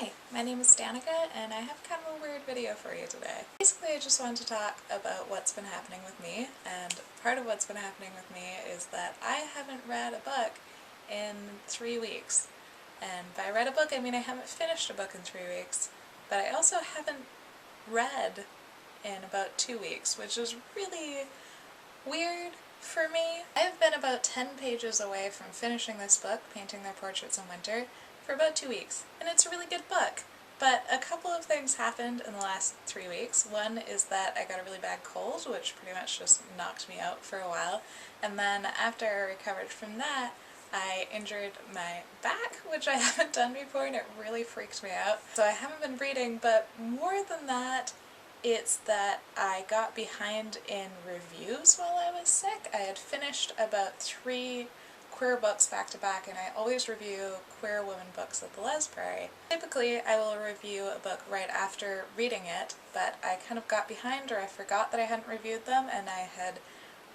Hi, my name is Danica and I have kind of a weird video for you today. Basically, I just wanted to talk about what's been happening with me, and part of what's been happening with me is that I haven't read a book in 3 weeks. And by read a book, I mean I haven't finished a book in 3 weeks, but I also haven't read in about 2 weeks, which is really weird for me. I have been about 10 pages away from finishing this book, Painting Their Portraits in Winter, for about 2 weeks, and it's a really good book. But a couple of things happened in the last 3 weeks. One is that I got a really bad cold, which pretty much just knocked me out for a while, and then after I recovered from that, I injured my back, which I haven't done before, and it really freaked me out. So I haven't been reading, but more than that, it's that I got behind in reviews while I was sick. I had finished about 3 queer books back to back, and I always review queer women books at the Lesbury. Typically I will review a book right after reading it, but I kind of got behind, or I forgot that I hadn't reviewed them, and I had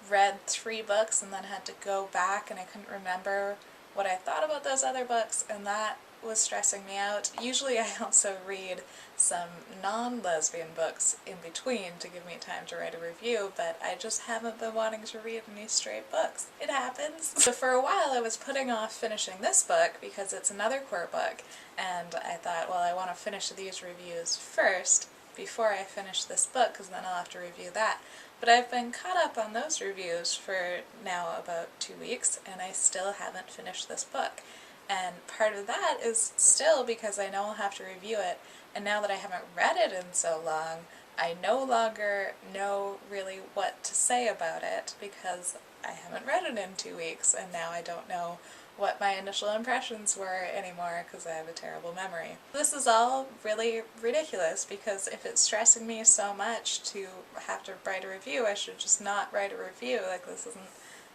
read 3 books and then had to go back, and I couldn't remember what I thought about those other books, and that was stressing me out. Usually I also read some non-lesbian books in between to give me time to write a review, but I just haven't been wanting to read any straight books. It happens. So for a while I was putting off finishing this book because it's another queer book, and I thought, well, I want to finish these reviews first before I finish this book, because then I'll have to review that. But I've been caught up on those reviews for now about 2 weeks, and I still haven't finished this book. And part of that is still because I know I'll have to review it, and now that I haven't read it in so long, I no longer know really what to say about it because I haven't read it in 2 weeks, and now I don't know what my initial impressions were anymore because I have a terrible memory. This is all really ridiculous because if it's stressing me so much to have to write a review, I should just not write a review. Like, this isn't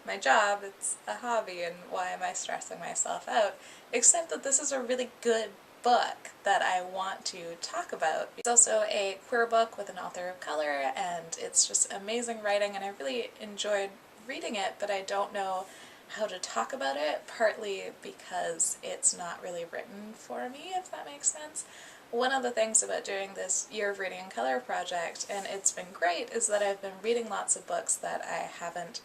my job, it's a hobby, and why am I stressing myself out? Except that this is a really good book that I want to talk about. It's also a queer book with an author of color, and it's just amazing writing, and I really enjoyed reading it, but I don't know how to talk about it, partly because it's not really written for me, if that makes sense. One of the things about doing this Year of Reading in Color project, and it's been great, is that I've been reading lots of books that I haven't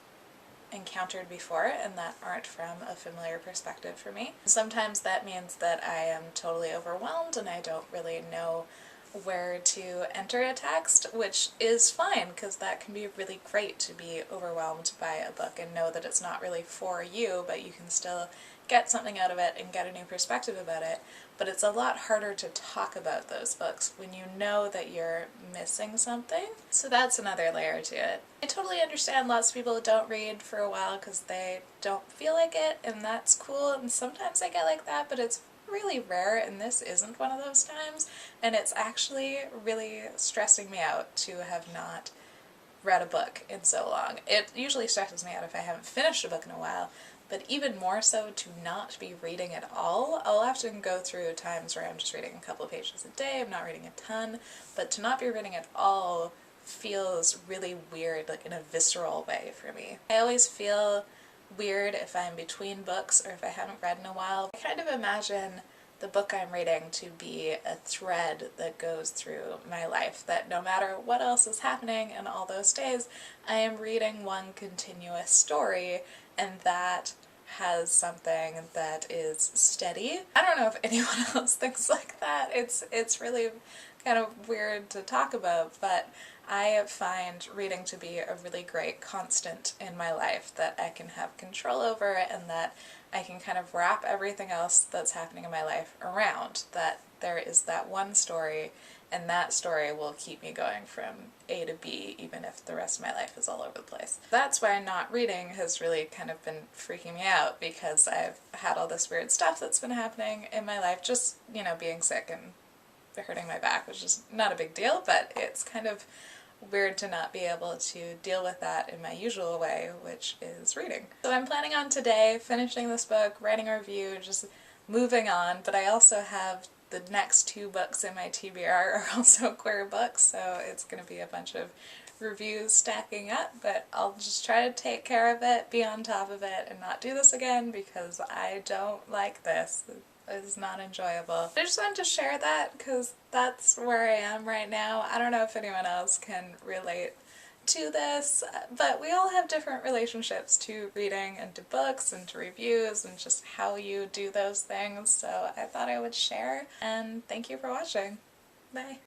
encountered before and that aren't from a familiar perspective for me. Sometimes that means that I am totally overwhelmed and I don't really know where to enter a text, which is fine because that can be really great to be overwhelmed by a book and know that it's not really for you, but you can still get something out of it and get a new perspective about it. But it's a lot harder to talk about those books when you know that you're missing something. So that's another layer to it. I totally understand lots of people don't read for a while because they don't feel like it, and that's cool, and sometimes I get like that, but it's really rare, and this isn't one of those times, and it's actually really stressing me out to have not read a book in so long. It usually stresses me out if I haven't finished a book in a while, but even more so to not be reading at all. I'll often go through times where I'm just reading a couple of pages a day, I'm not reading a ton, but to not be reading at all feels really weird, like in a visceral way for me. I always feel weird if I'm between books or if I haven't read in a while. I kind of imagine the book I'm reading to be a thread that goes through my life, that no matter what else is happening in all those days, I am reading one continuous story, and that has something that is steady. I don't know if anyone else thinks like that. It's really kind of weird to talk about, but I find reading to be a really great constant in my life that I can have control over, and that I can kind of wrap everything else that's happening in my life around. That there is that one story, and that story will keep me going from A to B even if the rest of my life is all over the place. That's why not reading has really kind of been freaking me out, because I've had all this weird stuff that's been happening in my life, just, you know, being sick and hurting my back, which is not a big deal, but it's kind of weird to not be able to deal with that in my usual way, which is reading. So I'm planning on today finishing this book, writing a review, just moving on, but I also have the next 2 books in my TBR are also queer books, so it's going to be a bunch of reviews stacking up, but I'll just try to take care of it, be on top of it, and not do this again because I don't like this. is not enjoyable. I just wanted to share that because that's where I am right now. I don't know if anyone else can relate to this, but we all have different relationships to reading and to books and to reviews and just how you do those things, so I thought I would share, and thank you for watching. Bye!